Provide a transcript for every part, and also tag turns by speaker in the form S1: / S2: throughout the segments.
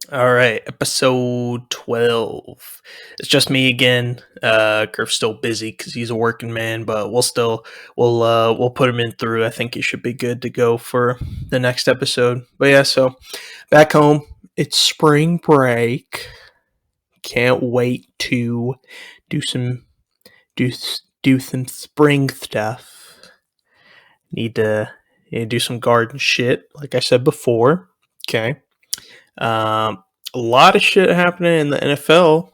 S1: All right, episode 12. It's just me again. Griff's still busy because he's a working man, but we'll put him in through. I think he should be good to go for the next episode. But yeah, so back home, it's spring break. Can't wait to do some do do some spring stuff. Need to do some garden shit, like I said before. Okay. A lot of shit happening in the NFL.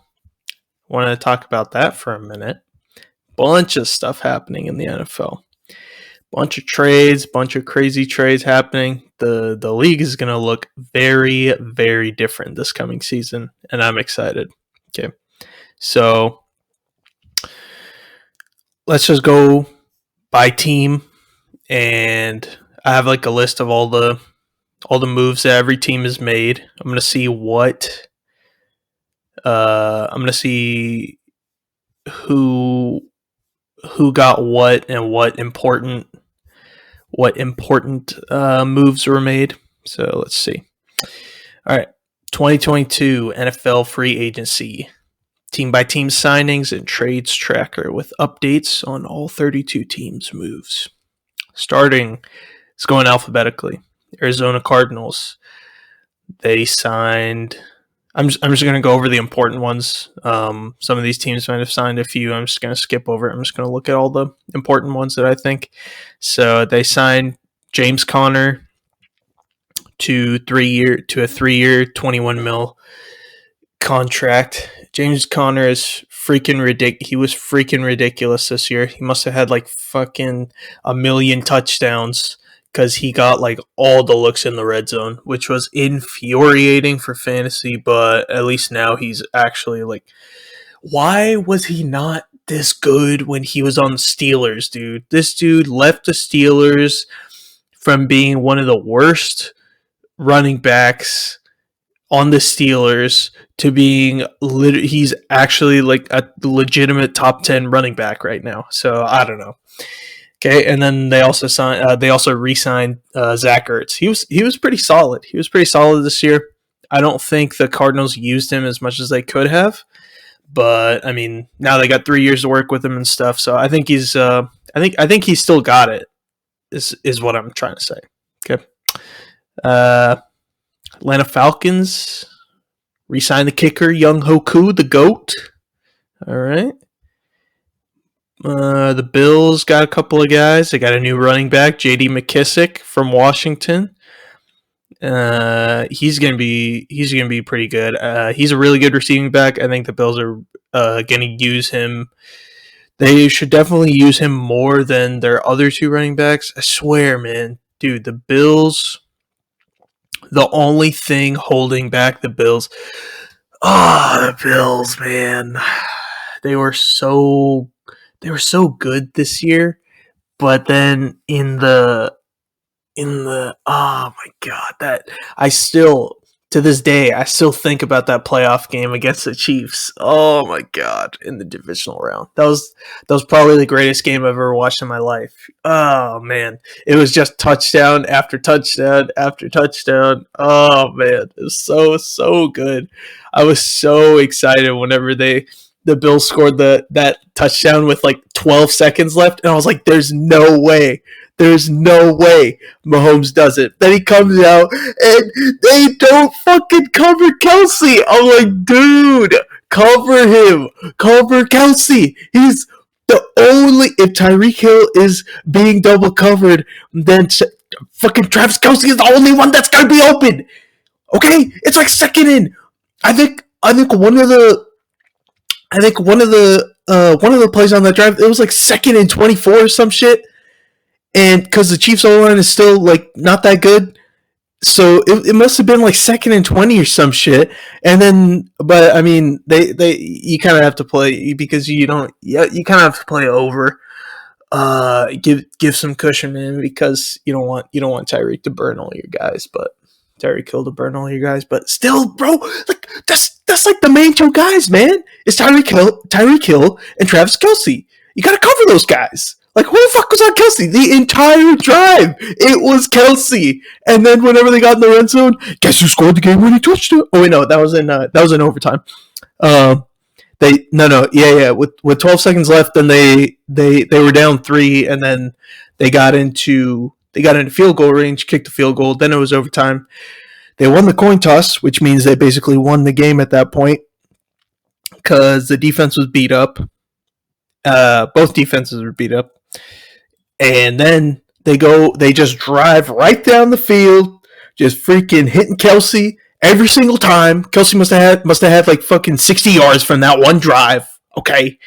S1: Want to talk about that for a minute. Bunch of stuff happening in the NFL. Bunch of trades, bunch of crazy trades happening. The league is going to look very, very different this coming season, and I'm excited. Okay. So let's just go by team, and I have like a list of all the moves that every team has made. I'm gonna see what I'm gonna see who got what and what important moves were made. So let's see. All right, 2022 NFL free agency team by team signings and trades tracker with updates on all 32 teams' moves. Starting, it's going alphabetically. Arizona Cardinals. They signed. I'm just going to go over the important ones. Some of these teams might have signed a few. I'm just going to skip over it. I'm just going to look at all the important ones that I think. So they signed James Conner to a 3-year, 21 mil contract. James Conner is freaking ridiculous. He was freaking ridiculous this year. He must have had like fucking a million touchdowns because he got like all the looks in the red zone, which was infuriating for fantasy. But at least now he's actually like, why was he not this good when he was on the Steelers, dude? This dude left the Steelers from being one of the worst running backs on the Steelers to being he's actually like a legitimate top 10 running back right now. So I don't know. Okay, and then they also re-signed Zach Ertz. He was pretty solid. He was pretty solid this year. I don't think the Cardinals used him as much as they could have, but I mean, now they got 3 years to work with him and stuff. So I think he's I think he's still got it. Is what I'm trying to say. Okay. Atlanta Falcons re-signed the kicker Young Hoku, the GOAT. All right. The Bills got a couple of guys. They got a new running back, J.D. McKissick from Washington. He's gonna be pretty good. He's a really good receiving back. I think the Bills are gonna use him. They should definitely use him more than their other two running backs. I swear, man, dude, the Bills. The only thing holding back the Bills, the Bills, man, they were so good this year, but then in the oh my god, that I still to this day I still think about that playoff game against the Chiefs. Oh my god, in the divisional round. That was probably the greatest game I've ever watched in my life. Oh man, it was just touchdown after touchdown after touchdown. Oh man, it was so good. I was so excited whenever the Bills scored that touchdown with like 12 seconds left, and I was like, "There's no way." There's no way Mahomes does it. Then he comes out and they don't fucking cover Kelsey. I'm like, dude, cover him. Cover Kelsey. He's the only. If Tyreek Hill is being double covered, then fucking Travis Kelsey is the only one that's gonna be open. Okay, it's like second in. I think one of the plays on that drive, it was like second and 24 or some shit. And because the Chiefs O-line is still like not that good, so it must have been like second and 20 or some shit. And then, but I mean, they you kind of have to play because you kind of have to play over. Give some cushion, man, because you don't want Tyreek to burn all your guys, but Tyreek Hill to burn all your guys. But still, bro, like that's like the main two guys, man. It's Tyreek Hill and Travis Kelsey. You got to cover those guys. Like, who the fuck was on Kelce? The entire drive, it was Kelce. And then whenever they got in the red zone, guess who scored the game-winning touchdown? Oh wait, no, that was in overtime. With 12 seconds left, then they were down 3, and then they got into field goal range, kicked the field goal. Then it was overtime. They won the coin toss, which means they basically won the game at that point because the defense was beat up. Both defenses were beat up. And then they just drive right down the field, just freaking hitting Kelce every single time. Kelce must have had like fucking 60 yards from that one drive, okay?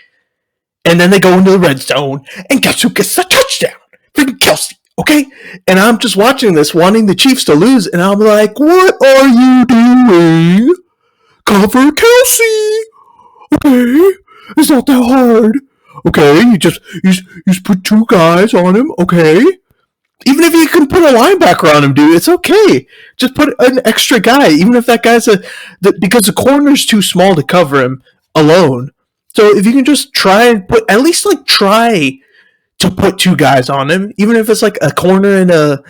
S1: And then they go into the red zone, and guess who gets the touchdown? Freaking Kelce, okay? And I'm just watching this, wanting the Chiefs to lose, and I'm like, what are you doing? Cover Kelce, okay? It's not that hard. Okay, you just put 2 guys on him, okay? Even if you can put a linebacker on him, dude, it's okay. Just put an extra guy, even if that guy's because the corner's too small to cover him alone. So if you can just try to put 2 guys on him, even if it's like a corner and a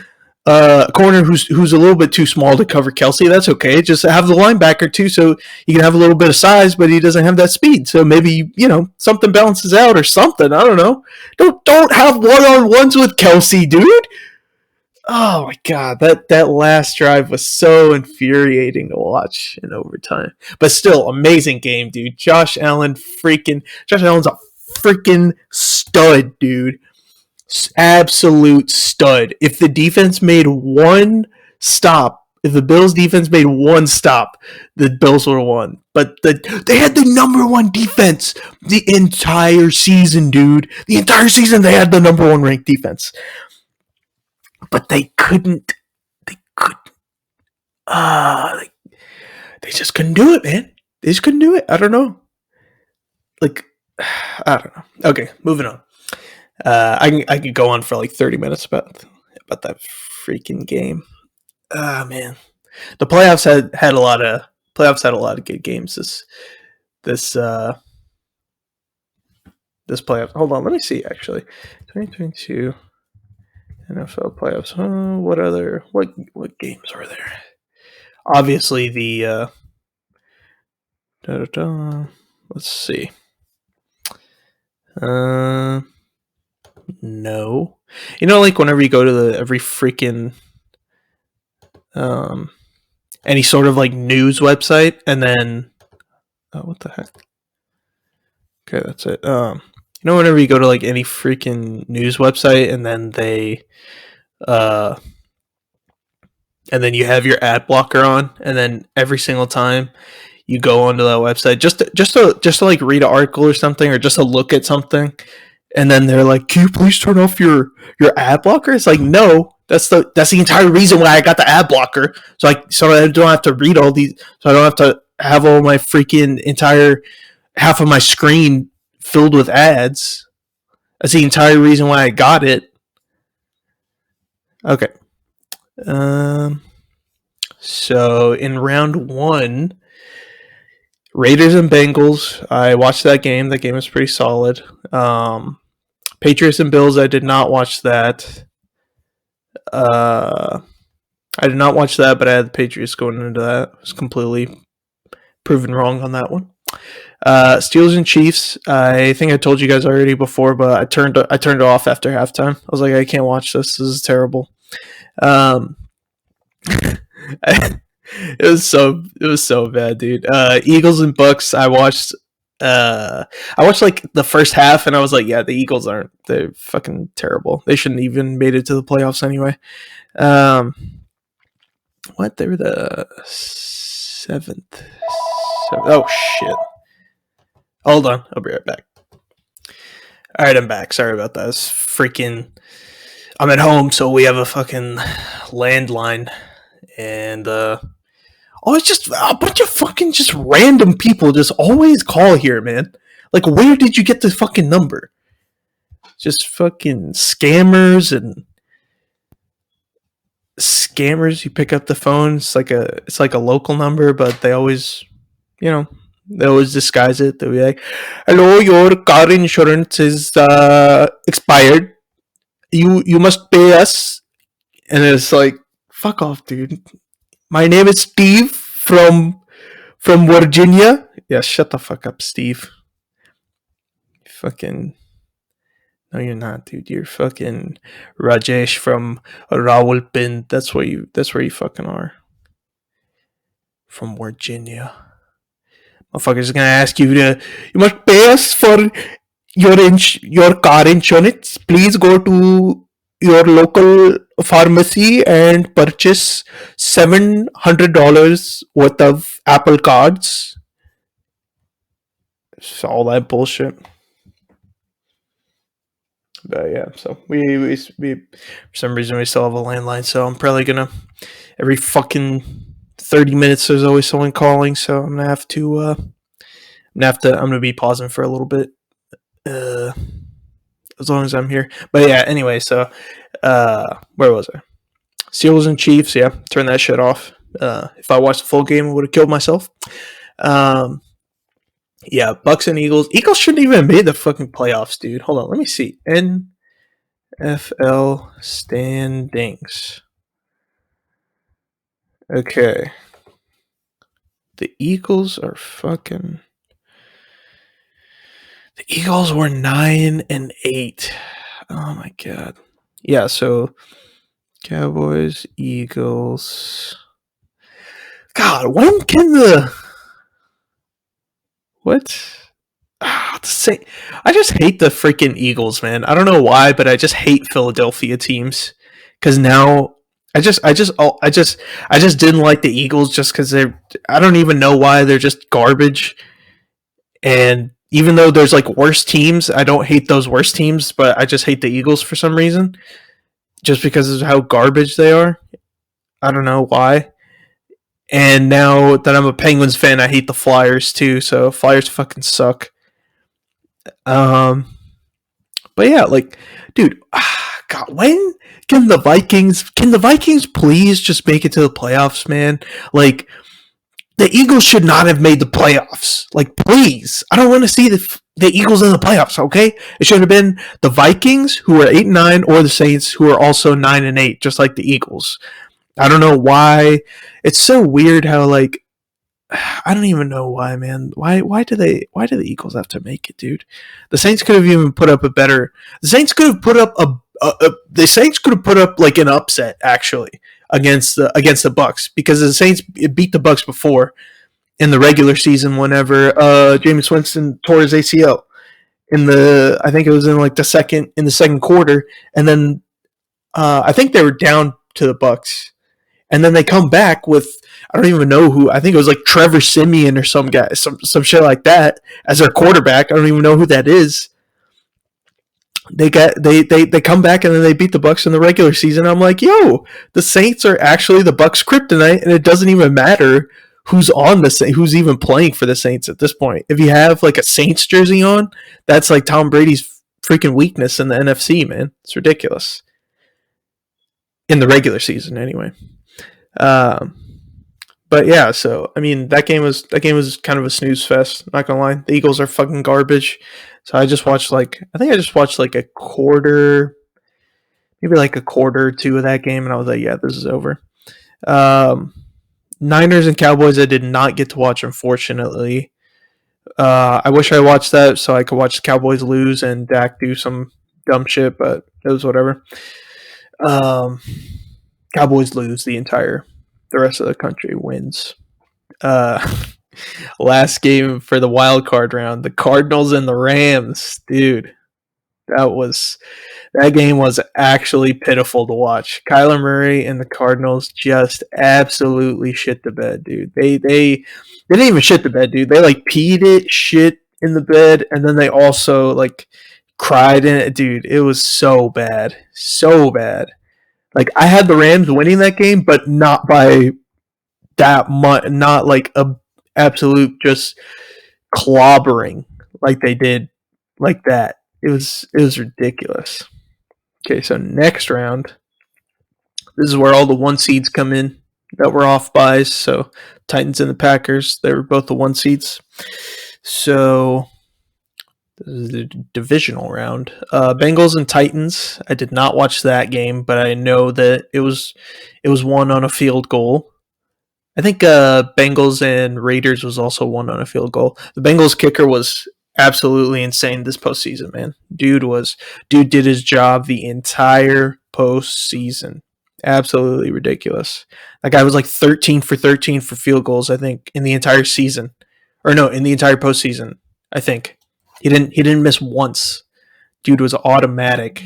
S1: corner who's a little bit too small to cover Kelce, that's okay. Just have the linebacker too, so he can have a little bit of size, but he doesn't have that speed. So maybe something balances out or something. I don't know. Don't have one-on-ones with Kelce, dude. Oh my god, that last drive was so infuriating to watch in overtime. But still, amazing game, dude. Josh Allen's a freaking stud, dude. Absolute stud. If the defense made one stop, if the Bills defense made one stop, the Bills would have won. But they had the number 1 defense the entire season, dude. The entire season they had the number 1 ranked defense. But they just couldn't do it, man. They just couldn't do it. I don't know. I don't know. Okay, moving on. I could go on for like 30 minutes about that freaking game. Ah, man, the playoffs had a lot of good games this playoff. Hold on, let me see. Actually, 2022 NFL playoffs. What games are there? Obviously the let's see. No. Like whenever you go to every freaking any sort of like news website, and then what the heck? Okay, that's it. Whenever you go to like any freaking news website, and then they and then you have your ad blocker on, and then every single time you go onto that website just to like read an article or something, or just to look at something, and then they're like, "Can you please turn off your ad blocker?" It's like, no, that's the entire reason why I got the ad blocker. So I don't have to read all these. So I don't have to have all my freaking entire half of my screen filled with ads. That's the entire reason why I got it. Okay. So in round 1, Raiders and Bengals. I watched that game. That game was pretty solid. Patriots and Bills. I did not watch that. I did not watch that, but I had the Patriots going into that. I was completely proven wrong on that one. Steelers and Chiefs. I think I told you guys already before, but I turned it off after halftime. I was like, I can't watch this. This is terrible. It was so bad, dude. Eagles and Bucks. I watched like the first half, and I was like, yeah, the Eagles they're fucking terrible. They shouldn't even made it to the playoffs anyway. What? They were the 7th. Oh shit. Hold on, I'll be right back. All right, I'm back. Sorry about that. I'm at home, so we have a fucking landline, and it's just a bunch of fucking just random people just always call here, man. Like, where did you get the fucking number? Just fucking scammers. You pick up the phone. It's like a local number, but they always, they always disguise it. They'll be like, "Hello, your car insurance is expired. you must pay us. And it's like, fuck off, dude. My name is Steve from Virginia. Yeah, shut the fuck up, Steve. Fucking no, you're not, dude. You're fucking Rajesh from Rawalpindi. That's where you fucking are. From Virginia. Motherfucker's gonna ask you to you must pay us for your car insurance. Please go to your local pharmacy and purchase $700 worth of Apple cards. It's all that bullshit. But yeah, so we for some reason we still have a landline, so I'm probably gonna every fucking 30 minutes there's always someone calling, so I'm gonna have to I'm gonna be pausing for a little bit. As long as I'm here. But yeah, anyway, so where was I? Steelers and Chiefs, yeah, turn that shit off. If I watched the full game, I would have killed myself. Yeah, Bucks and Eagles. Eagles shouldn't even have made the fucking playoffs, dude. Hold on, let me see. NFL standings. Okay. The Eagles are fucking. The Eagles were 9-8. Oh my god. Yeah, so Cowboys, Eagles. God, when can the what? I just hate the freaking Eagles, man. I don't know why, but I just hate Philadelphia teams because now I just didn't like the Eagles just because they're. I don't even know why they're just garbage. And even though there's like worse teams, I don't hate those worse teams, but I just hate the Eagles for some reason, just because of how garbage they are. I don't know why. And now that I'm a Penguins fan, I hate the Flyers too. So Flyers fucking suck. Um, but yeah, like, dude, God, when can the Vikings please just make it to the playoffs, man? Like, the Eagles should not have made the playoffs. Like, please, I don't want to see the Eagles in the playoffs. Okay, it should have been the Vikings who are 8-9, or the Saints who are also 9-8, just like the Eagles. I don't know why. It's so weird how like I don't even know why, man. Why do the Eagles have to make it, dude? The Saints could have even put up a better. The Saints could have put up the Saints could have put up like an upset actually against the Bucks, because the Saints beat the Bucks before in the regular season whenever Jameis Winston tore his ACL in the, I think it was in like the second quarter, and then I think they were down to the Bucks. And then they come back with, I don't even know who, I think it was like Trevor Siemian or some guy, some shit like that as their quarterback. I don't even know who that is. They come back and then they beat the Bucks in the regular season. I'm like, yo, the Saints are actually the Bucks kryptonite, and it doesn't even matter who's on who's even playing for the Saints at this point. If you have like a Saints jersey on, that's like Tom Brady's freaking weakness in the NFC, man. It's ridiculous. In the regular season, anyway. But yeah, so I mean that game was kind of a snooze fest. Not gonna lie, the Eagles are fucking garbage. So I just watched like a quarter, maybe like a quarter or two of that game, and I was like, yeah, this is over. Niners and Cowboys, I did not get to watch, unfortunately. I wish I watched that so I could watch the Cowboys lose and Dak do some dumb shit, but it was whatever. Cowboys lose the rest of the country wins. Last game for the wild card round, the Cardinals and the Rams, dude. That game was actually pitiful to watch. Kyler Murray and the Cardinals just absolutely shit the bed, dude. They didn't even shit the bed, dude. They like peed it, shit in the bed, and then they also like cried in it, dude. It was so bad, so bad. Like, I had the Rams winning that game, but not by that much. Not like a absolute just clobbering like they did like that. It was ridiculous. Okay, so next round, this is where all the one seeds come in that were off buys. So Titans and the Packers, they were both the one seeds. So the divisional round. Bengals and Titans. I did not watch that game, but I know that it was won on a field goal. I think Bengals and Raiders was also won on a field goal. The Bengals kicker was absolutely insane this postseason, man. Dude did his job the entire postseason. Absolutely ridiculous. That guy was like 13 for 13 for field goals, I think, in the entire season. Or no, in the entire postseason, I think. He didn't miss once. Dude was automatic.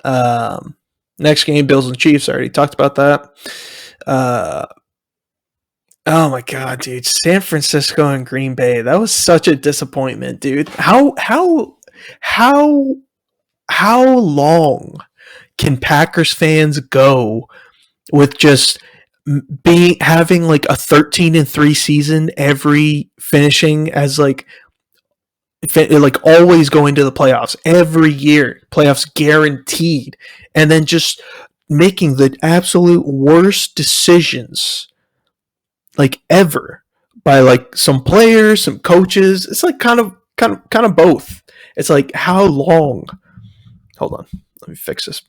S1: Next game, Bills and Chiefs. I already talked about that. Oh my god, dude! San Francisco and Green Bay. That was such a disappointment, dude. How long can Packers fans go with just having like a 13-3 season, every finishing as like always going to the playoffs every year, playoffs guaranteed, and then just making the absolute worst decisions like ever by like some players, some coaches. It's like kind of both. It's like, how long? Hold on, let me fix this.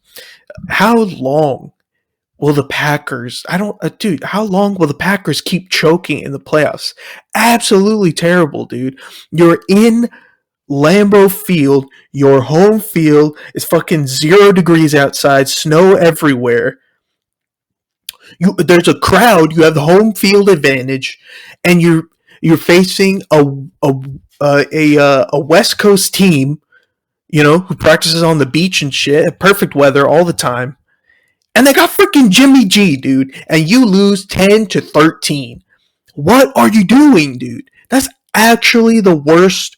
S1: How long will the Packers? How long will the Packers keep choking in the playoffs? Absolutely terrible, dude. You're in Lambeau Field. Your home field is fucking 0 degrees outside, snow everywhere. There's a crowd. You have the home field advantage, and you're facing a West Coast team, who practices on the beach and shit, perfect weather all the time, and they got freaking Jimmy G, dude, and you lose 10-13. What are you doing, dude? That's actually the worst,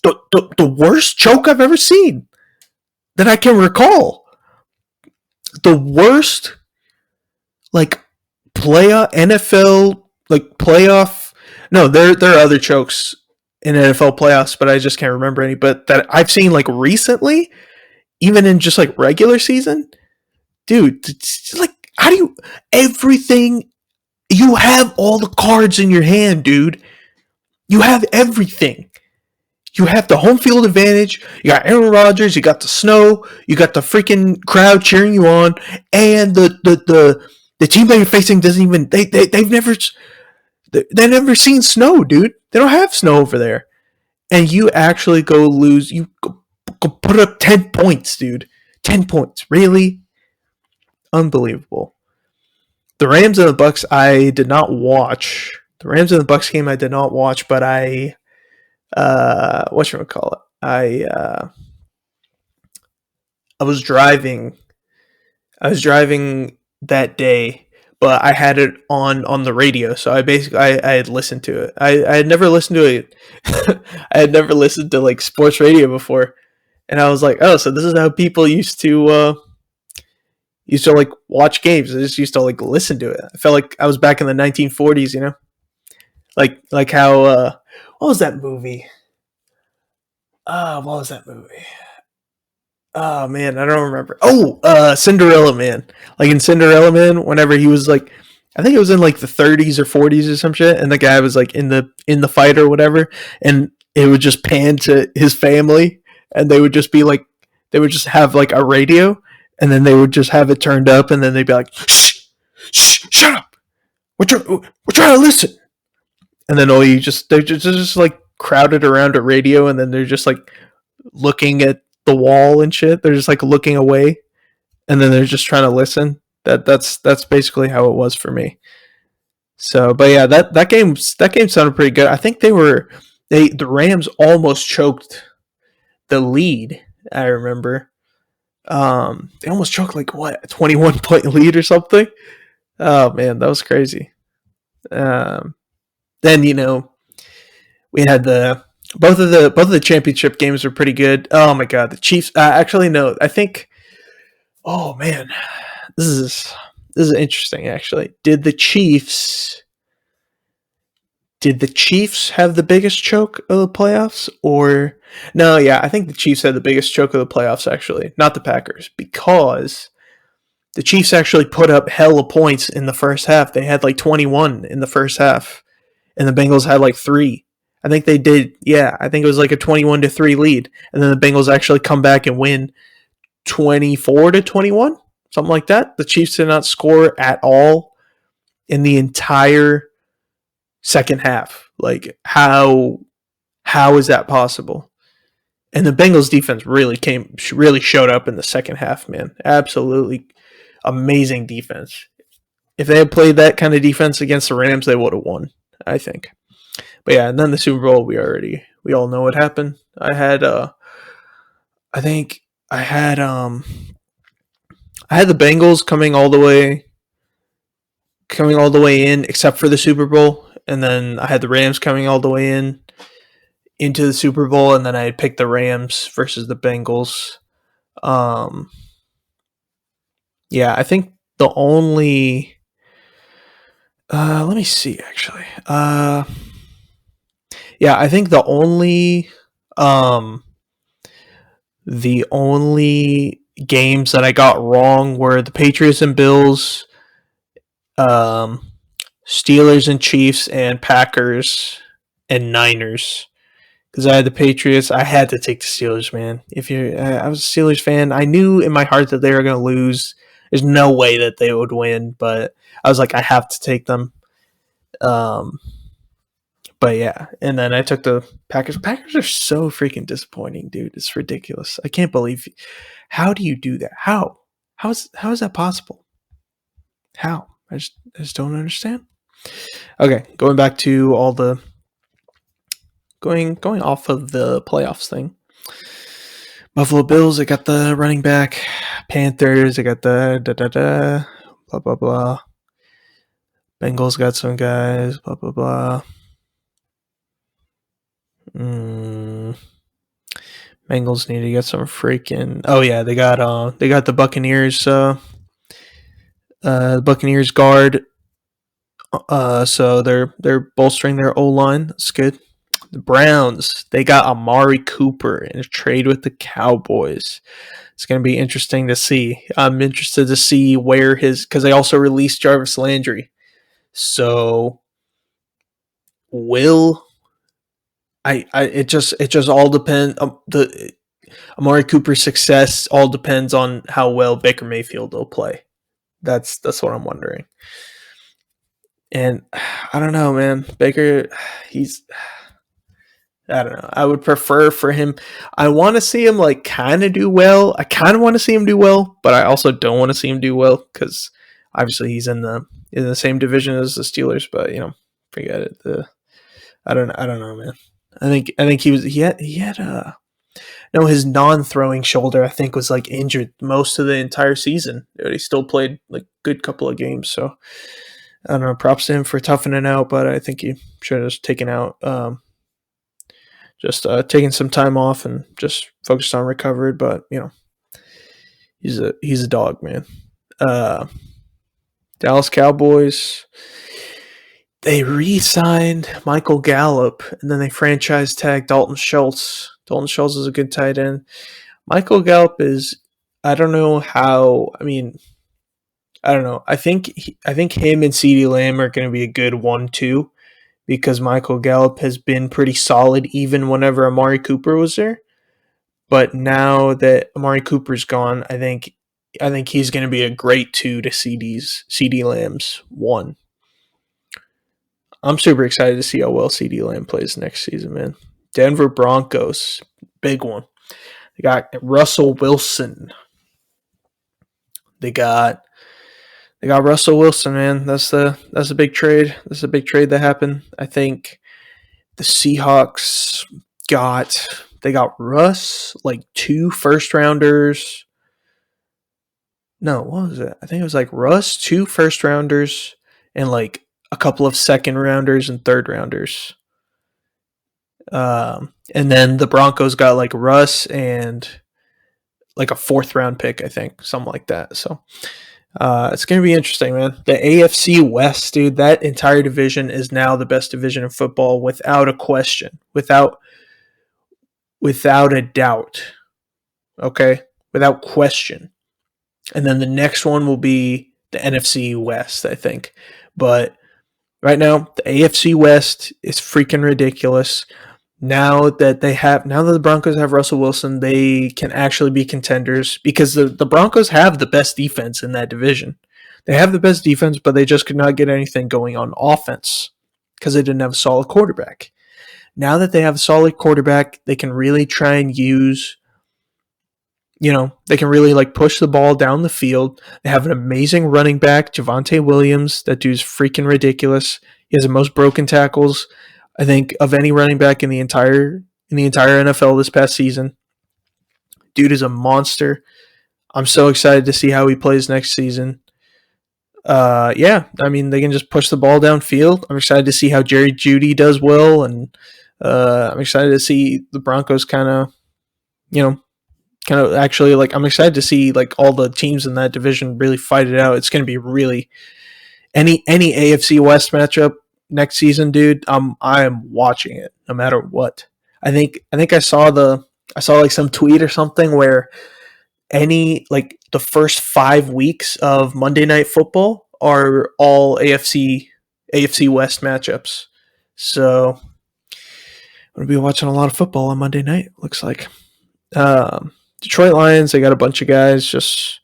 S1: the worst choke I've ever seen that I can recall. The worst. Like NFL, like playoff. No, there are other chokes in NFL playoffs, but I just can't remember any. But that I've seen like recently, even in just like regular season, dude. It's like, how do you everything? You have all the cards in your hand, dude. You have everything. You have the home field advantage. You got Aaron Rodgers. You got the snow. You got the freaking crowd cheering you on, and the team that you're facing doesn't even they've never seen snow, dude. They don't have snow over there, and you actually go lose. You go put up 10 points, dude. 10 points, really? Unbelievable. The Rams and the Bucks, I did not watch. The Rams and the Bucks game, I did not watch, but I whatchamacallit? I was driving. That day, but I had it on the radio, so I had listened to it. I had never listened to it. I had never listened to like sports radio before, and I was like, oh, so this is how people used to like watch games. I just used to like listen to it. I felt like I was back in the 1940s, like how what was that movie? What was that movie? Oh man, I don't remember. Oh, Cinderella Man. Like in Cinderella Man, whenever he was like, I think it was in like the 30s or 40s or some shit, and the guy was like in the fight or whatever, and it would just pan to his family, and they would just be like, they would just have like a radio, and then they would just have it turned up, and then they'd be like, shh, shut up, we're trying to listen, and then they're just like crowded around a radio, and then they're just like looking at the wall and shit. They're just like looking away, and then they're just trying to listen. That's basically how it was for me. So, but yeah, that game sounded pretty good. I think the Rams almost choked the lead. I remember, they almost choked like what, a 21-point lead or something. Oh man, that was crazy. Then we had both of the championship games were pretty good. Oh my god, the Chiefs. Actually, no. I think. Oh man, this is interesting. Actually, did the Chiefs have the biggest choke of the playoffs, or no? Yeah, I think the Chiefs had the biggest choke of the playoffs. Actually, not the Packers, because the Chiefs actually put up hella points in the first half. They had like 21 in the first half, and the Bengals had like 3. I think they did. Yeah, I think it was like a 21-3 lead, and then the Bengals actually come back and win 24-21, something like that. The Chiefs did not score at all in the entire second half. Like how is that possible? And the Bengals defense really showed up in the second half, man. Absolutely amazing defense. If they had played that kind of defense against the Rams, they would have won, I think. But yeah, and then the Super Bowl, we all know what happened. I think I had the Bengals coming all the way in, except for the Super Bowl, and then I had the Rams coming all the way in into the Super Bowl, and then I had picked the Rams versus the Bengals. Um, yeah, I think the only let me see actually. Yeah, I think the only games that I got wrong were the Patriots and Bills, um, Steelers and Chiefs, and Packers and Niners. Because I had the Patriots, I had to take the Steelers, man. I was a Steelers fan. I knew in my heart that they were going to lose. There's no way that they would win, but I was like, I have to take them. Um, but yeah, and then I took the Packers. Packers are so freaking disappointing, dude. It's ridiculous. I can't believe. How do you do that? How is that possible? How? I just don't understand. Okay, going back to all the going off of the playoffs thing. Buffalo Bills, I got the running back. Panthers, I got the blah blah blah. Bengals got some guys, blah blah blah. Bengals need to get some freaking. Oh yeah, they got the Buccaneers. Buccaneers guard. So they're bolstering their O line. That's good. The Browns, they got Amari Cooper in a trade with the Cowboys. It's going to be interesting to see. I'm interested to see where because they also released Jarvis Landry. So will it just all depends. The Amari Cooper's success all depends on how well Baker Mayfield will play. That's what I'm wondering. And I don't know, man. Baker, I don't know. I would prefer for him. I want to see him like kind of do well. I kind of want to see him do well, but I also don't want to see him do well because obviously he's in the same division as the Steelers. But forget it. I don't know, man. I think he had his non-throwing shoulder I think was like injured most of the entire season. He still played like a good couple of games, so I don't know. Props to him for toughening out, but I think he should have just taken out. Just taking some time off and just focused on recovery. But he's a dog, man. Dallas Cowboys, they re-signed Michael Gallup and then they franchise tagged Dalton Schultz. Dalton Schultz is a good tight end. Michael Gallup is, I don't know how. I mean, I don't know. I think him and CeeDee Lamb are going to be a good 1-2. Because Michael Gallup has been pretty solid even whenever Amari Cooper was there. But now that Amari Cooper's gone, I think he's going to be a great 2 to CeeDee Lamb's 1. I'm super excited to see how well CeeDee Lamb plays next season, man. Denver Broncos, big one. They got Russell Wilson. They got Russell Wilson, man. That's a big trade. That's a big trade that happened. I think the Seahawks got Russ, like 2 first rounders. No, what was it? I think it was like Russ, 2 first rounders, and like a couple of second rounders and third rounders. And then the Broncos got like Russ and like a 4th round pick, I think, something like that. So it's going to be interesting, man. The AFC West, dude, that entire division is now the best division in football without a question, without a doubt. Okay? Without question. And then the next one will be the NFC West, I think. But Right now, the AFC West is freaking ridiculous. Now that the Broncos have Russell Wilson, they can actually be contenders because the Broncos have the best defense in that division. They have the best defense, but they just could not get anything going on offense because they didn't have a solid quarterback. Now that they have a solid quarterback, they can really try and use, they can really like push the ball down the field. They have an amazing running back, Javonte Williams. That dude's freaking ridiculous. He has the most broken tackles, I think, of any running back in the entire NFL this past season. Dude is a monster. I'm so excited to see how he plays next season. Yeah, I mean, they can just push the ball downfield. I'm excited to see how Jerry Jeudy does well, and I'm excited to see the Broncos kind of actually, like, I'm excited to see like all the teams in that division really fight it out. It's going to be really any AFC West matchup next season, dude. I am watching it no matter what. I think I saw like some tweet or something where the first 5 weeks of Monday Night Football are all AFC West matchups. So I'm gonna be watching a lot of football on Monday night. Looks like. Detroit Lions, they got a bunch of guys, just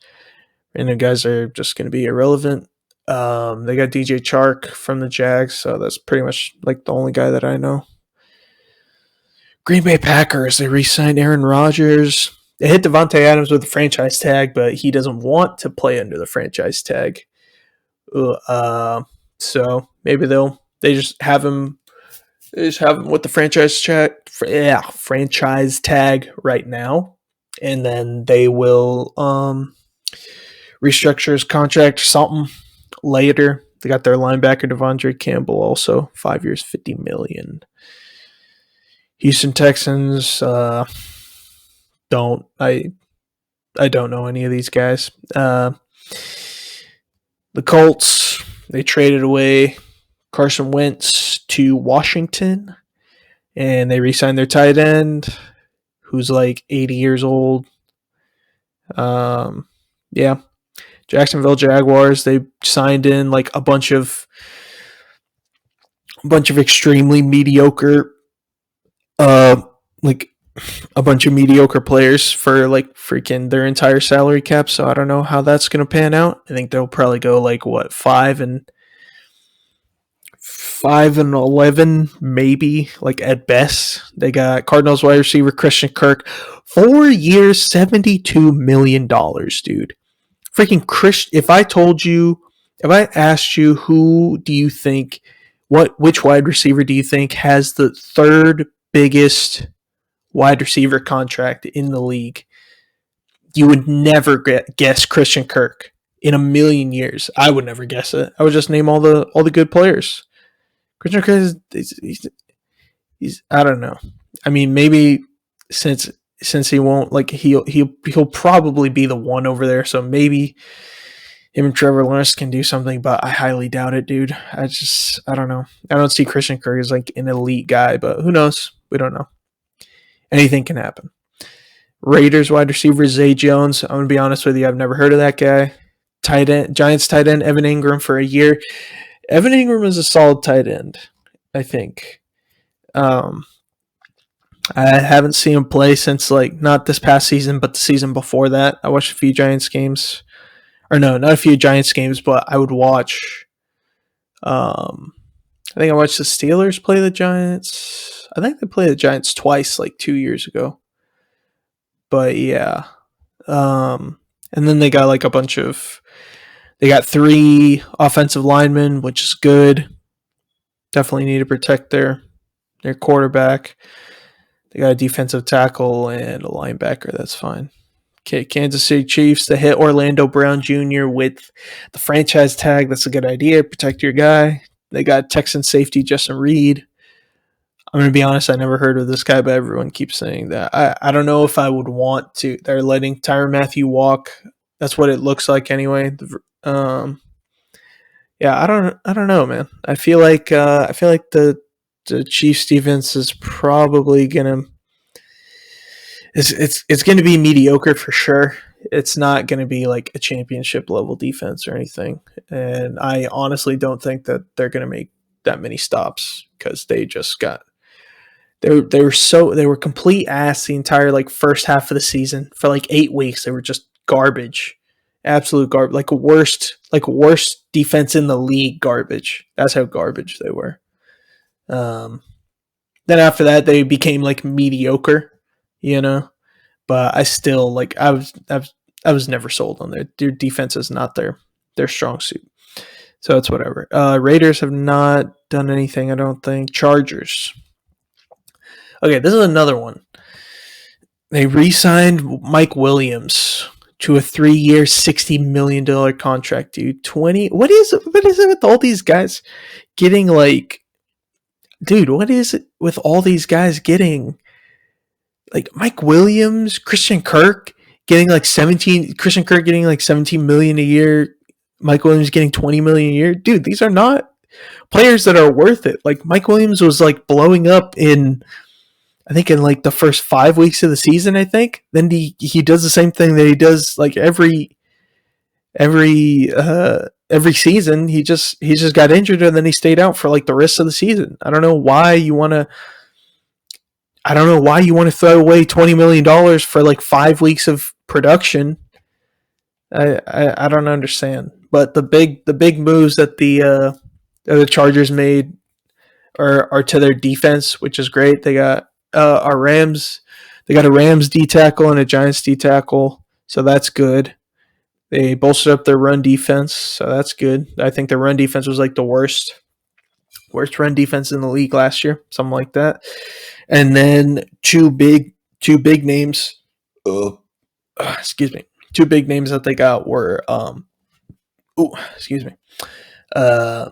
S1: random guys are just going to be irrelevant. They got DJ Chark from the Jags, so that's pretty much like the only guy that I know. Green Bay Packers, they re-signed Aaron Rodgers. They hit Devontae Adams with the franchise tag, but he doesn't want to play under the franchise tag. So maybe they just have him with the franchise tag right now, and then they will restructure his contract or something later. They got their linebacker Devondre Campbell also, 5 years, $50 million. Houston Texans, I don't know any of these guys. The Colts, they traded away Carson Wentz to Washington, and they re-signed their tight end, who's like 80 years old. Yeah. Jacksonville Jaguars, they signed in like a bunch of extremely mediocre like a bunch of mediocre players for like freaking their entire salary cap, so I don't know how that's going to pan out. I think they'll probably go like 5-11 maybe, like at best. They got Cardinals wide receiver Christian Kirk, 4 years, $72 million, dude. Freaking Christian. If I asked you which wide receiver do you think has the third biggest wide receiver contract in the league, you would never guess Christian Kirk in a million years. I would never guess it. I would just name all the good players. Christian Kirk he's I don't know. I mean, maybe since he won't, like, he'll probably be the one over there, so maybe him and Trevor Lawrence can do something, but I highly doubt it, dude. I don't know. I don't see Christian Kirk as like an elite guy, but who knows? We don't know. Anything can happen. Raiders wide receiver Zay Jones. I'm going to be honest with you. I've never heard of that guy. Giants tight end Evan Ingram for a year. Evan Ingram is a solid tight end, I think. I haven't seen him play since, like, not this past season, but the season before that. I watched a few Giants games. Or no, not a few Giants games, but I would watch. I think I watched the Steelers play the Giants. I think they played the Giants twice, like 2 years ago. But yeah. And then they got like they got 3 offensive linemen, which is good. Definitely need to protect their quarterback. They got a defensive tackle and a linebacker. That's fine. Okay, Kansas City Chiefs, they hit Orlando Brown Jr. with the franchise tag. That's a good idea. Protect your guy. They got Texan safety Justin Reed. I'm going to be honest, I never heard of this guy, but everyone keeps saying that. I don't know if I would want to. They're letting Tyrann Mathieu walk. That's what it looks like anyway. Yeah, I don't know, man. I feel like the Chiefs defense is probably gonna it's gonna be mediocre for sure. It's not gonna be like a championship level defense or anything. And I honestly don't think that they're gonna make that many stops because they just got they were complete ass the entire like first half of the season. For like 8 weeks they were just garbage, absolute garbage, like worst defense in the league garbage. That's how garbage they were. um then after that they became like mediocre, you know. But I still like I was never sold on their defense is not their strong suit. So it's whatever. Raiders have not done anything, I don't think. Chargers. Okay, this is another one. They re-signed Mike Williams to a 3-year, $60 million contract, dude. 20. What is it with all these guys getting like, dude? What is it with all these guys getting like Mike Williams, Christian Kirk getting like 17? Christian Kirk getting like 17 million a year. Mike Williams getting 20 million a year. Dude, these are not players that are worth it. Like Mike Williams was like blowing up in, I think in like the first 5 weeks of the season, I think. Then he does the same thing that he does like every season. He just got injured and then he stayed out for like the rest of the season. I don't know why you want to throw away $20 million for like 5 weeks of production. I don't understand. But the big moves that the Chargers made are to their defense, which is great. They got our Rams. They got a Rams D tackle and a Giants D tackle, so that's good. They bolstered up their run defense, so that's good. I think their run defense was like the worst run defense in the league last year, something like that. And then two big names. Excuse me. Two big names that they got were excuse me. Bears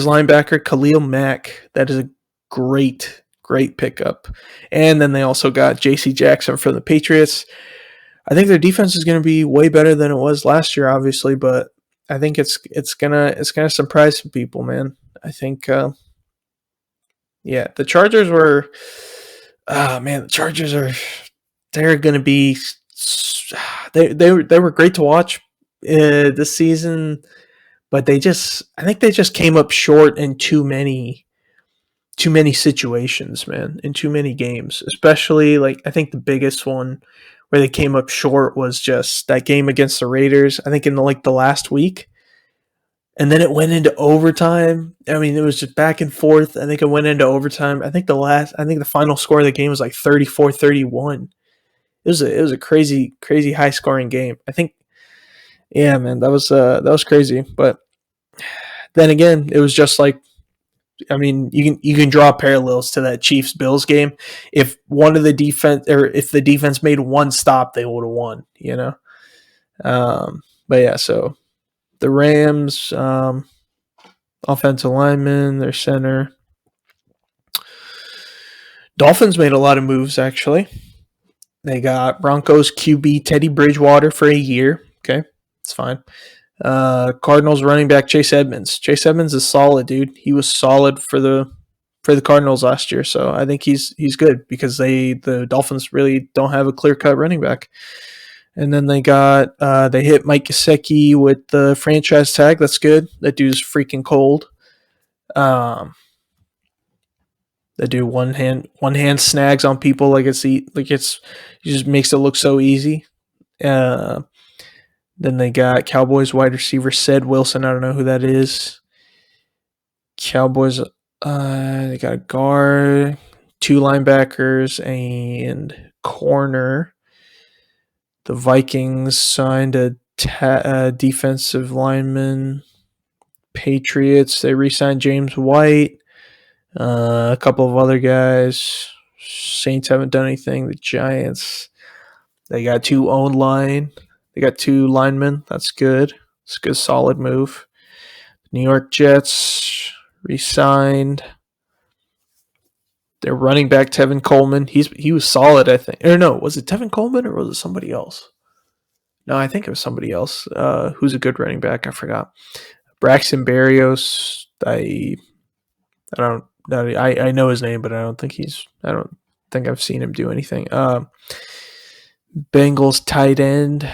S1: linebacker Khalil Mack. That is a great pickup. And then they also got J.C. Jackson from the Patriots. I think their defense is going to be way better than it was last year, obviously, but I think it's gonna surprise some people, man. I think, the Chargers were, the Chargers they're going to be, they were great to watch this season, but I think they just came up short in too many situations, man, in too many games. Especially like I think the biggest one where they came up short was just that game against the Raiders. I think in the last week, and then it went into overtime. I mean, it was just back and forth. I think it went into overtime. I think the final score of the game was like 34-31. It was a crazy high scoring game. I think, yeah, man, that was crazy. But then again, it was just like, I mean, you can draw parallels to that Chiefs Bills game. If if the defense made one stop, they would have won. You know. But yeah, so the Rams, offensive lineman, their center. Dolphins made a lot of moves actually. They got Broncos QB Teddy Bridgewater for a year. Okay, it's fine. Cardinals running back Chase Edmonds. Chase Edmonds is solid, dude. He was solid for the Cardinals last year, so I think he's good because the Dolphins really don't have a clear-cut running back. And then they hit Mike Gesicki with the franchise tag. That's good. That dude's freaking cold. That dude one hand snags on people he just makes it look so easy. Then they got Cowboys wide receiver Ced Wilson. I don't know who that is. Cowboys, they got a guard, 2 linebackers, and corner. The Vikings signed a defensive lineman. Patriots, they re-signed James White. A couple of other guys. Saints haven't done anything. The Giants, they got 2 owned line. They got 2 linemen. That's good. It's a good, solid move. New York Jets re-signed their running back Tevin Coleman. He was solid, I think. Or no, was it Tevin Coleman or was it somebody else? No, I think it was somebody else. Who's a good running back? I forgot. Braxton Berrios. I know his name, but I don't think I've seen him do anything. Bengals tight end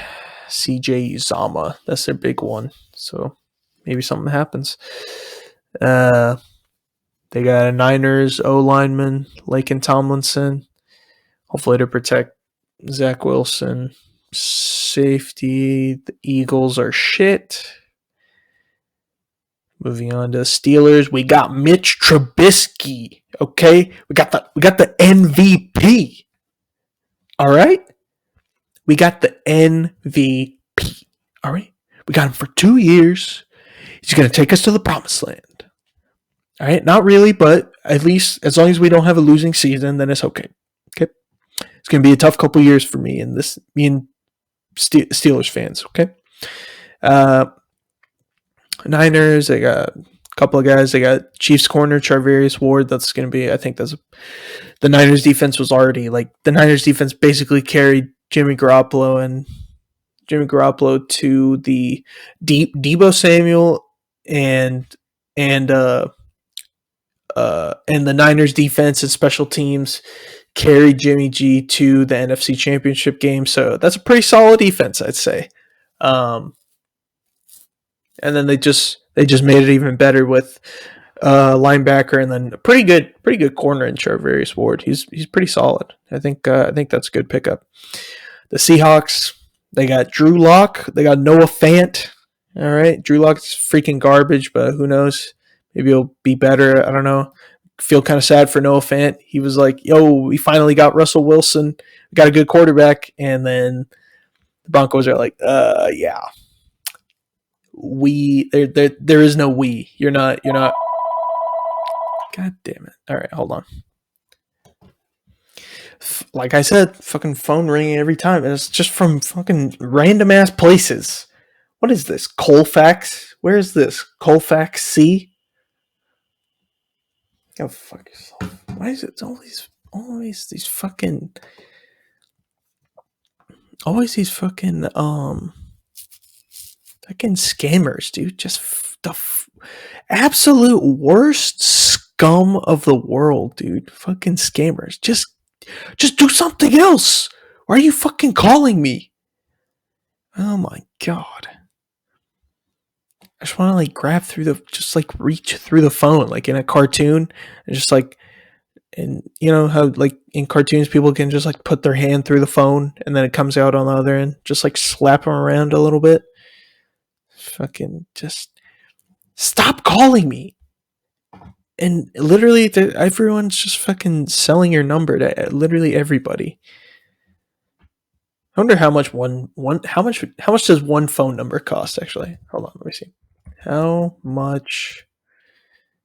S1: CJ Uzomah. That's their big one. So maybe something happens. Uh, they got a Niners O lineman, Laken Tomlinson, hopefully to protect Zach Wilson. Safety, the Eagles are shit. Moving on to Steelers, we got Mitch Trubisky. Okay, we got the MVP. All right, we got the MVP. All right, we got him for 2 years. He's gonna take us to the promised land. All right, not really, but at least as long as we don't have a losing season, then it's okay. Okay, it's gonna be a tough couple years for me and Steelers fans. Okay, uh, Niners, they got a couple of guys. They got Chiefs corner Charvarius Ward. That's going to be, I think that's the Niners defense was already like the Niners defense basically carried Jimmy Garoppolo to the Debo Samuel and and uh and the Niners defense and special teams carried Jimmy G to the NFC Championship game. So that's a pretty solid defense, I'd say. Um, and then they just made it even better with linebacker and then a pretty good corner in Charvarius Ward. He's pretty solid. I think that's a good pickup. The Seahawks, they got Drew Lock, they got Noah Fant. All right, Drew Lock's freaking garbage, but who knows? Maybe he'll be better. I don't know. Feel kind of sad for Noah Fant. He was like, "Yo, we finally got Russell Wilson. We got a good quarterback," and then the Broncos are like, yeah, there is no we. You're not. God damn it! All right, hold on. Like I said, fucking phone ringing every time, and it's just from fucking random ass places. What is this? Colfax? Where is this? Colfax C? Go fuck yourself. Why is it always these fucking fucking scammers, dude? Just the absolute worst scum of the world, dude. Fucking scammers. Just do something else. Why are you fucking calling me? Oh my god. I just want to like grab through just like reach through the phone like in a cartoon and just like, and you know how like in cartoons people can just like put their hand through the phone and then it comes out on the other end, just like slap them around a little bit. Fucking just stop calling me. And literally everyone's just fucking selling your number to literally everybody. I wonder how much how much does one phone number cost actually? Hold on, let me see. How much?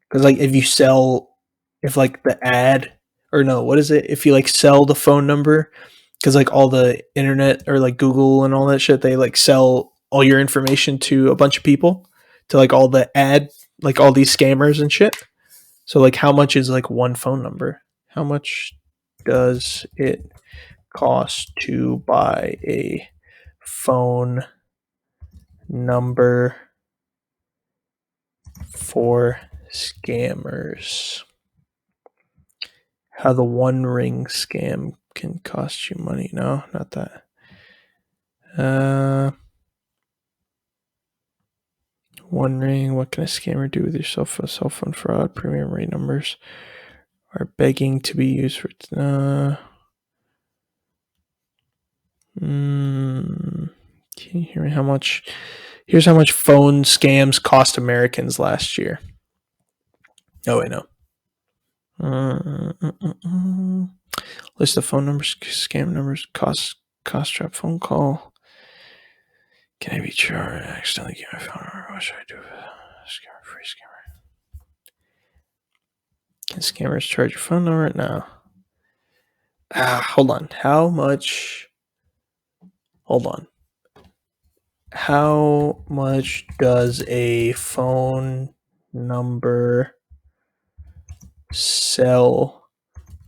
S1: Because like if like the ad or no, what is it? If you like sell the phone number, because like all the internet or like Google and all that shit, they like sell all your information to a bunch of people, to like all the ad, like all these scammers and shit. So like, how much is like one phone number? How much does it cost to buy a phone number for scammers? How the One Ring scam can cost you money. No, not that. One Ring, what can a scammer do with your cell phone fraud? Premium rate numbers are begging to be used for. Can you hear me? How much? Here's how much phone scams cost Americans last year. Oh wait, no. List of phone numbers, scam numbers, cost trap phone call. Can I be charged? Accidentally give my phone number. What should I do? Scammer, free scammer. Can scammers charge your phone number? No. Hold on. How much? Hold on. How much does a phone number sell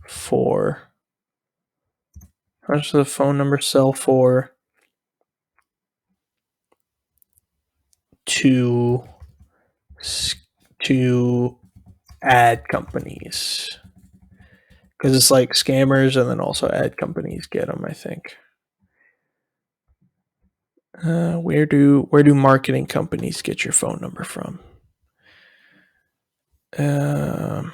S1: for? How much does a phone number sell for to ad companies? Because it's like scammers and then also ad companies get them, I think. Where do marketing companies get your phone number from? No.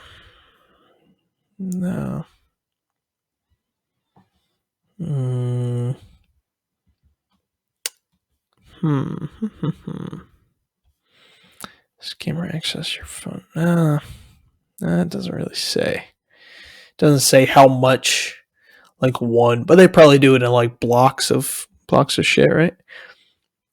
S1: Mm. Scammer access your phone. No, it doesn't really say. It doesn't say how much, like one, but they probably do it in like blocks of shit, right?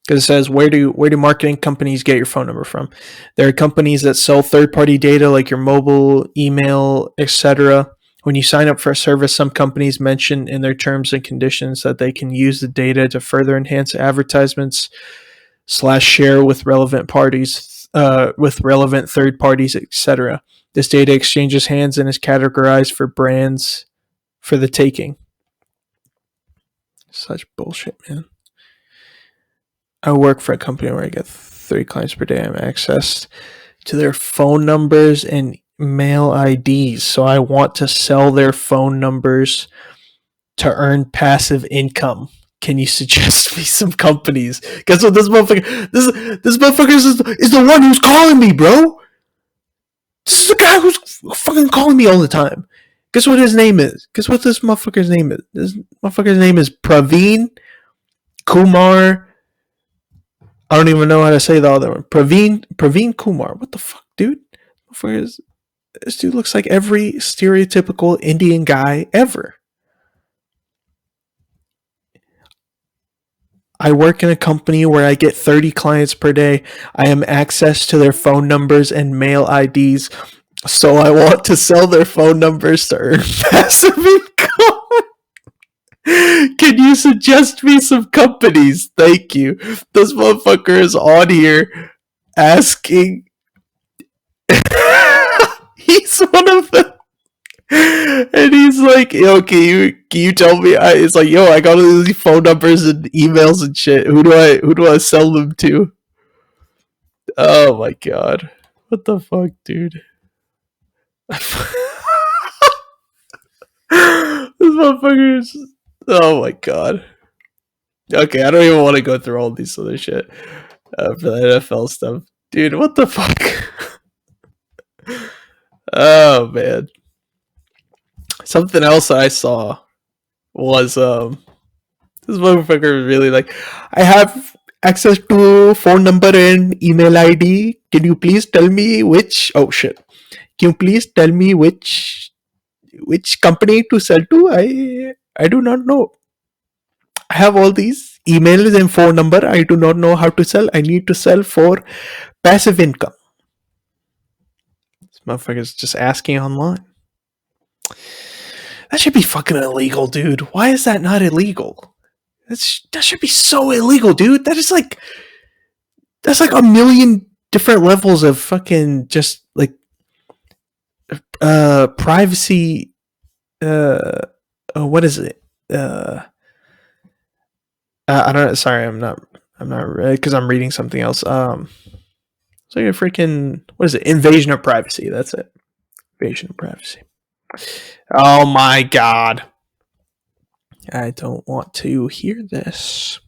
S1: Because it says where do marketing companies get your phone number from? There are companies that sell third party data like your mobile, email, etc. When you sign up for a service, some companies mention in their terms and conditions that they can use the data to further enhance advertisements slash share with relevant parties, with relevant third parties, etc. This data exchanges hands and is categorized for brands for the taking. Such bullshit, man. I work for a company where I get 3 clients per day. I have access to their phone numbers and mail IDs. So I want to sell their phone numbers to earn passive income. Can you suggest me some companies? Guess what? This motherfucker, this motherfucker is the one who's calling me, bro. This is the guy who's fucking calling me all the time. Guess what his name is? Guess what this motherfucker's name is? This motherfucker's name is Praveen Kumar. I don't even know how to say the other one. Praveen Kumar. What the fuck, dude? This dude looks like every stereotypical Indian guy ever. I work in a company where I get 30 clients per day. I have access to their phone numbers and mail IDs. So I want to sell their phone numbers to earn passive income. Can you suggest me some companies? Thank you. This motherfucker is on here asking. He's one of them. And he's like, yo, can you tell me? It's like, yo, I got all these phone numbers and emails and shit. Who do I sell them to? Oh my god. What the fuck, dude? This motherfucker is. Oh my god. Okay, I don't even want to go through all these other shit for the NFL stuff. Dude, what the fuck? Oh man. Something else I saw was this motherfucker really like, I have access to phone number and email ID. Can you please tell me which? Oh shit! Can you please tell me which company to sell to? I do not know. I have all these emails and phone number. I do not know how to sell. I need to sell for passive income. This motherfucker's just asking online. That should be fucking illegal, dude. Why is that not illegal? That should be so illegal, dude. That's like a million different levels of fucking just like privacy. What is it? I don't know. Sorry, I'm not because I'm reading something else. It's like a freaking, what is it? Invasion of privacy. That's it. Invasion of privacy. Oh my god. I don't want to hear this.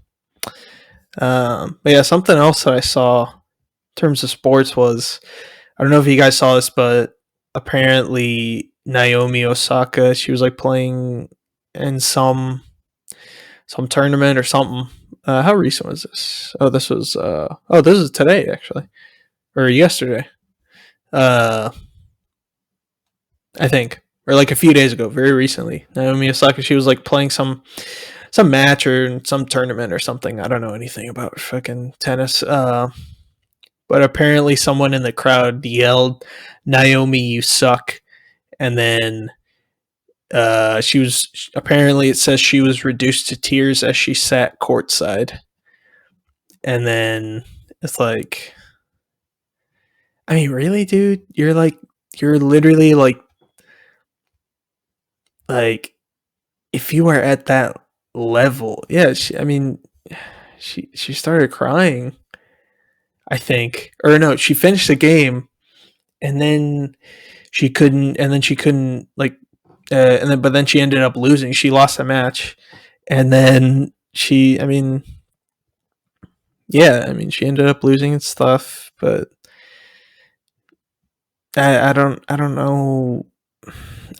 S1: But yeah, something else that I saw in terms of sports was, I don't know if you guys saw this, but apparently Naomi Osaka, she was like playing in some tournament or something. How recent was this? Oh, this is today actually, or yesterday. I think, or like a few days ago, very recently. Naomi Osaka, she was like playing some match or some tournament or something. I don't know anything about fucking tennis. But apparently someone in the crowd yelled, "Naomi, you suck," and then she was, apparently it says she was reduced to tears as she sat courtside. And then it's like, I mean, really, dude? You're literally like if you are at that level, yeah. She started crying, I think, or no, she finished the game, and then she couldn't like, but then she ended up losing. She lost the match, and then she ended up losing and stuff. But I don't know.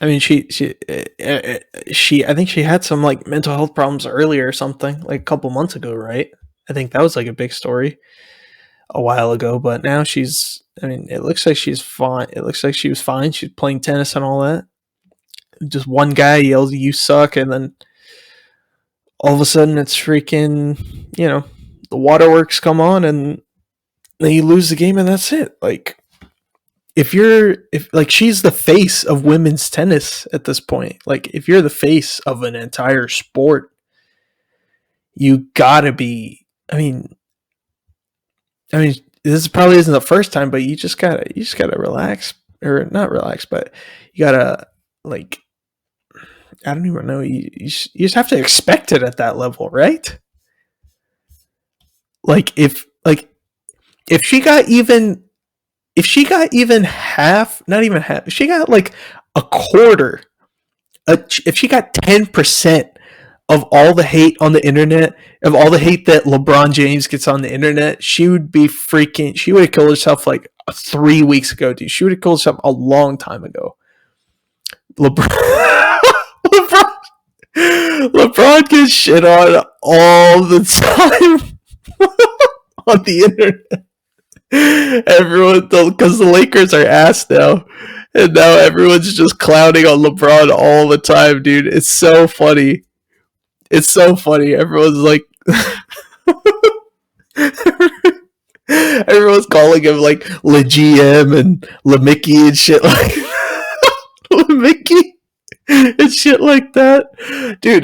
S1: I mean, she I think she had some like mental health problems earlier or something, like a couple months ago, right? I think that was like a big story a while ago, but now she's. I mean, it looks like she's fine. It looks like she was fine. She's playing tennis and all that. Just one guy yells, "You suck," and then all of a sudden it's freaking, the waterworks come on and then you lose the game and that's it. Like if like she's the face of women's tennis at this point. Like if you're the face of an entire sport, you gotta be. I mean, this probably isn't the first time, but you just gotta relax or not relax, but you gotta like I don't even know. You just have to expect it at that level, right? Like if she got even if she got even half, not even half, if she got like a quarter, if she got 10% of all the hate on the internet, of all the hate that LeBron James gets on the internet, she would be freaking. She would have killed herself like 3 weeks ago, dude. She would have killed herself a long time ago. LeBron, LeBron, LeBron gets shit on all the time on the internet. Everyone, because the Lakers are ass now, and now everyone's just clowning on LeBron all the time, dude. It's so funny. It's so funny. Everyone's like, everyone's calling him like Le GM and Le Mickey and shit like Le Mickey and shit like that, dude.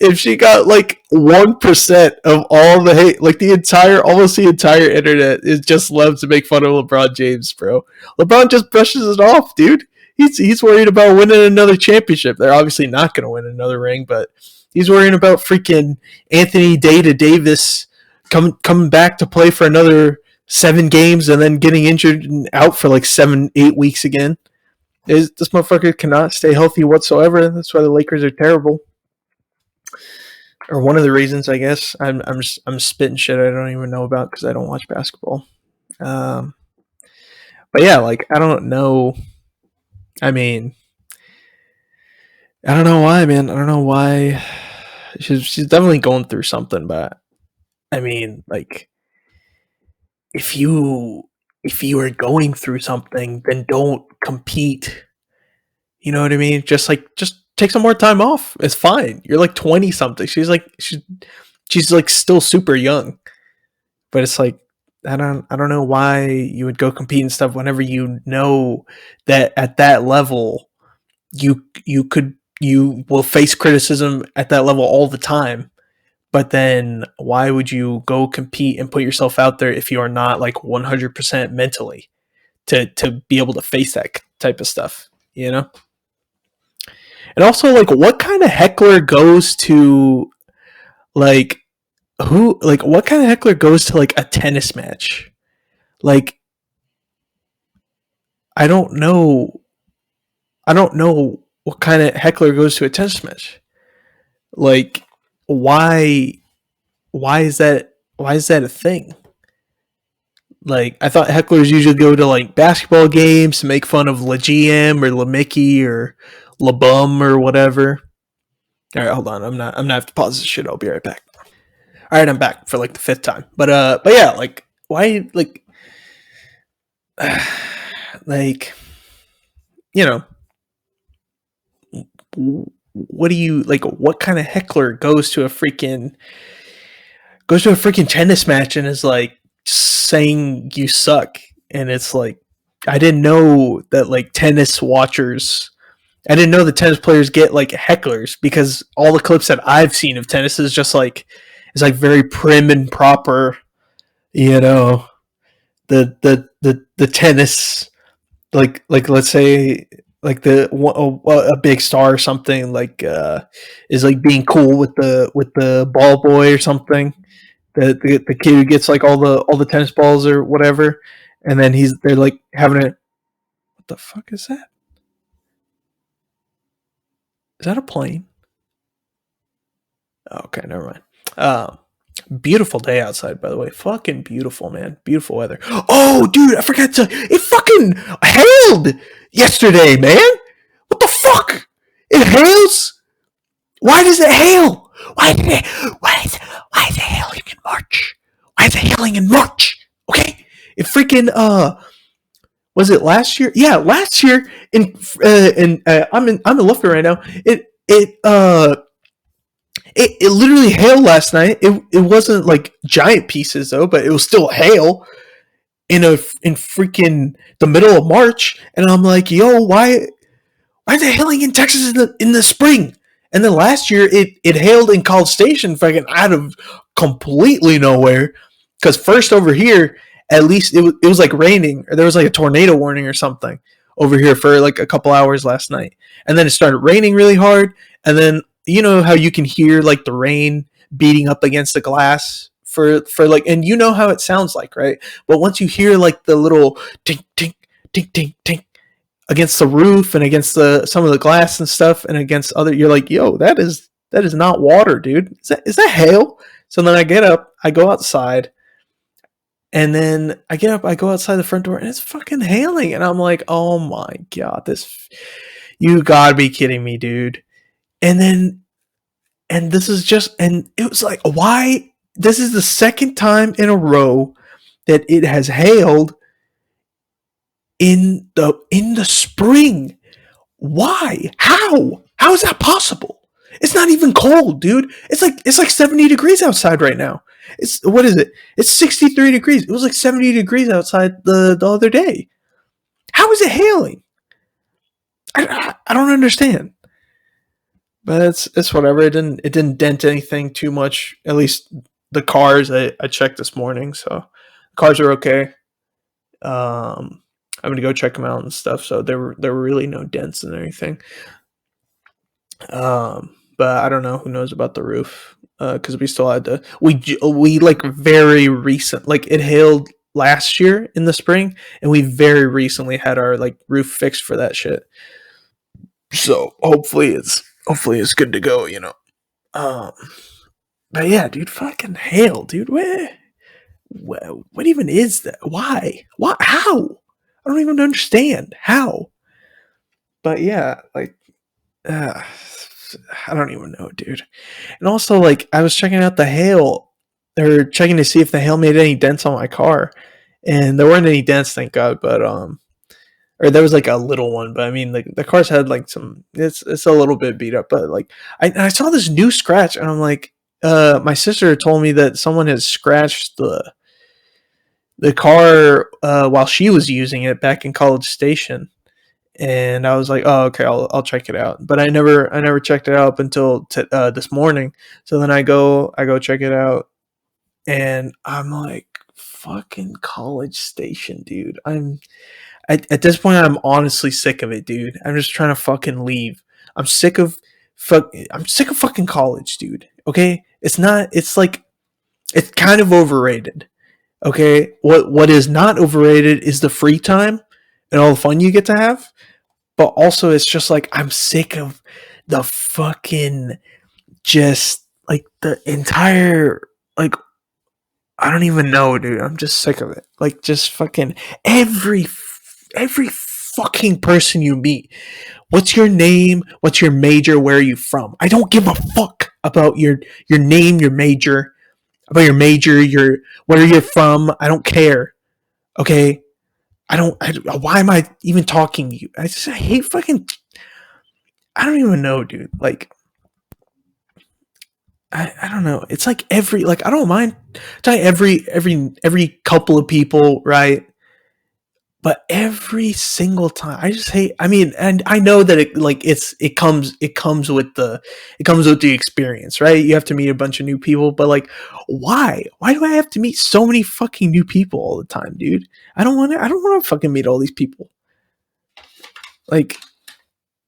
S1: If she got like 1% of all the hate, like almost the entire internet is just love to make fun of LeBron James, bro. LeBron just brushes it off, dude. He's worried about winning another championship. They're obviously not going to win another ring, but he's worrying about freaking Anthony Davis coming back to play for another 7 games and then getting injured and out for like 7-8 weeks again. This motherfucker cannot stay healthy whatsoever. That's why the Lakers are terrible, or one of the reasons, I guess. I'm spitting shit I don't even know about because I don't watch basketball. Um, but yeah, like I don't know. I mean, I don't know why, man. I don't know why. She's definitely going through something, but I mean, like if you are going through something, then don't compete. You know what I mean? Just take some more time off. It's fine. You're like 20 something. She's like still super young. But it's like I don't know why you would go compete and stuff whenever you know that at that level you will face criticism at that level all the time. But then why would you go compete and put yourself out there if you are not like 100% mentally to be able to face that type of stuff, you know? And also like what kind of heckler goes to like who like what kind of heckler goes to like a tennis match? Like I don't know. I don't know what kind of heckler goes to a tennis match. Like, why? Why is that? Why is that a thing? Like, I thought hecklers usually go to like basketball games to make fun of La GM or La Mickey or La Bum or whatever. All right, hold on. I'm not have to pause this shit. I'll be right back. All right, I'm back for like the fifth time. But yeah, like, why? Like, you know, what do you like? What kind of heckler goes to a freaking tennis match and is like saying you suck? And it's like I didn't know that like tennis watchers. I didn't know the tennis players get like hecklers because all the clips that I've seen of tennis is just like it's like very prim and proper. You know, the tennis like let's say like a big star or something like is like being cool with the ball boy or something, the kid who gets like all the tennis balls or whatever, and then they're like having a what the fuck is that? Is that a plane? Oh, okay, never mind. Beautiful day outside, by the way. Fucking beautiful, man. Beautiful weather. Oh, dude, I forgot to. It fucking hailed yesterday, man. What the fuck? It hails? Why does it hail? Why is it hailing in March? Why is it hailing in March? Okay, it freaking was it last year? Yeah, last year I'm in Lufkin right now. It literally hailed last night. It wasn't like giant pieces though, but it was still hail in freaking the middle of March. And I'm like, yo, why is it hailing in Texas in the spring? And then last year it hailed in College Station, fucking out of completely nowhere. Because first over here, at least it was like raining, or there was like a tornado warning or something over here for like a couple hours last night. And then it started raining really hard. And then you know how you can hear like the rain beating up against the glass for like, and you know how it sounds like, right? But once you hear like the little tink tink tink tink tink against the roof and against some of the glass and stuff and against other, you're like, yo, that is not water, dude. Is that hail? So then I get up, I go outside, and then I get up, I go outside the front door, and it's fucking hailing, and I'm like, oh my god, you gotta be kidding me, dude. And this is just, and it was like, why? This is the second time in a row that it has hailed in the spring. Why? How is that possible? It's not even cold, dude. It's like 70 degrees outside right now. What is it? It's 63 degrees. It was like 70 degrees outside the other day. How is it hailing? I don't understand. But it's whatever. It didn't dent anything too much. At least the cars I checked this morning, so cars are okay. I'm gonna go check them out and stuff. So there were really no dents and anything. But I don't know. Who knows about the roof? Because we still had to. We like very recent. Like it hailed last year in the spring, and we very recently had our like roof fixed for that shit. So hopefully it's good to go. You know. But yeah, dude, fucking hail, dude. What even is that? Why? What? How? I don't even understand how. But yeah, like, I don't even know, dude. And also, like, I was checking out the hail, or checking to see if the hail made any dents on my car, and there weren't any dents, thank God. But or there was like a little one, but I mean, like the car's had like some. It's a little bit beat up, but like, I saw this new scratch, and I'm like, my sister told me that someone has scratched the car while she was using it back in College Station, and I was like, oh, okay, I'll check it out. But I never checked it out up until this morning. So then I go check it out, and I'm like, fucking College Station, dude. At this point, I'm honestly sick of it, dude. I'm just trying to fucking leave. I'm sick of fucking college, dude. Okay, it's kind of overrated. Okay, what is not overrated is the free time and all the fun you get to have. But also, it's just like, I'm sick of the fucking, just like the entire, like, I don't even know, dude. I'm just sick of it. Like, just fucking every fucking person you meet. What's your name? What's your major? Where are you from? I don't give a fuck about your name, your major, about your major, where you're from. I don't care. Okay? Why am I even talking to you? I hate fucking, I don't even know, dude. Like, I don't know. It's like I don't mind telling every couple of people, right? But every single time, I just hate. I mean, and I know that it comes with the experience, right? You have to meet a bunch of new people, but like, why? Why do I have to meet so many fucking new people all the time, dude? I don't want to fucking meet all these people. Like,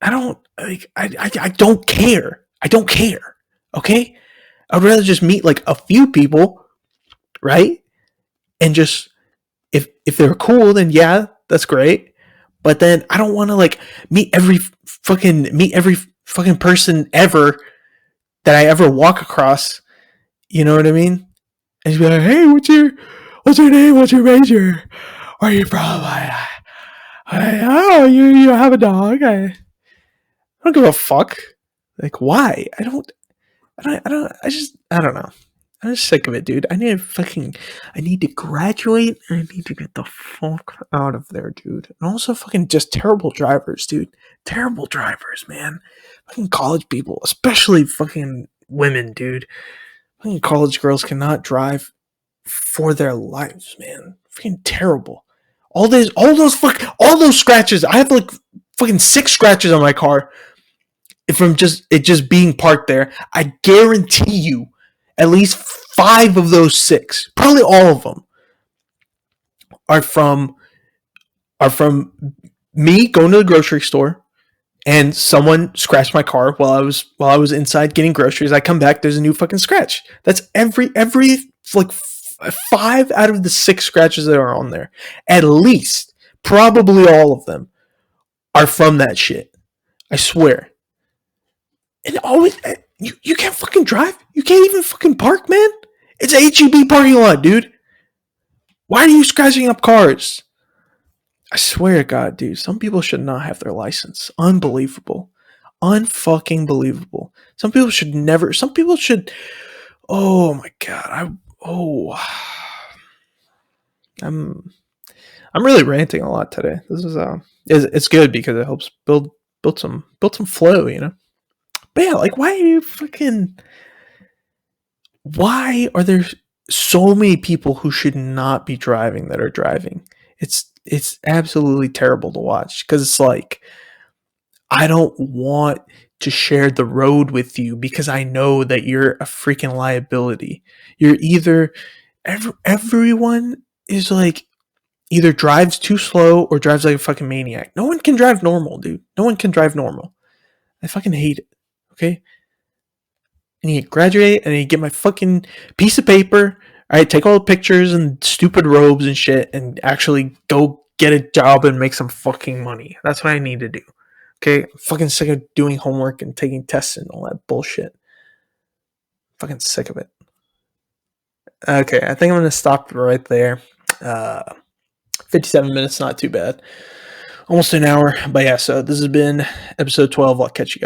S1: I don't like. I don't care. I don't care. Okay, I'd rather just meet like a few people, right? And just, if they're cool, then yeah, that's great. But then I don't want to like meet every fucking person ever that I ever walk across. You know what I mean? And he'd be like, "Hey, what's your name? What's your major? Where are you from? Oh, you have a dog. I don't give a fuck. Like, why? I don't know. I'm just sick of it, dude. I need to graduate and I need to get the fuck out of there, dude. And also fucking just terrible drivers, dude. Terrible drivers, man. Fucking college people, especially fucking women, dude. Fucking college girls cannot drive for their lives, man. Fucking terrible. All those scratches. I have like fucking 6 scratches on my car from just being parked there. I guarantee you, at least 5 of those 6, probably all of them, are from me going to the grocery store and someone scratched my car while I was inside getting groceries. I come back, there's a new fucking scratch. That's every like 5 out of the 6 scratches that are on there. At least, probably all of them are from that shit. I swear. And always, you can't fucking drive. You can't even fucking park, man. It's a HEB parking lot, dude. Why are you scratching up cars? I swear to God, dude. Some people should not have their license. Unbelievable. Unfucking believable. Some people should never. Some people should. Oh my God. I'm really ranting a lot today. This is it's good because it helps build some flow, you know. But yeah, like why are there so many people who should not be driving that are driving? It's absolutely terrible to watch because it's like I don't want to share the road with you because I know that you're a freaking liability. You're either everyone is like either drives too slow or drives like a fucking maniac. No one can drive normal, dude. No one can drive normal. I fucking hate it. Okay? I need to graduate. I need to get my fucking piece of paper. All right, take all the pictures and stupid robes and shit and actually go get a job and make some fucking money. That's what I need to do. Okay? I'm fucking sick of doing homework and taking tests and all that bullshit. Fucking sick of it. Okay, I think I'm going to stop right there. 57 minutes, not too bad. Almost an hour. But yeah, so this has been episode 12. I'll catch you guys.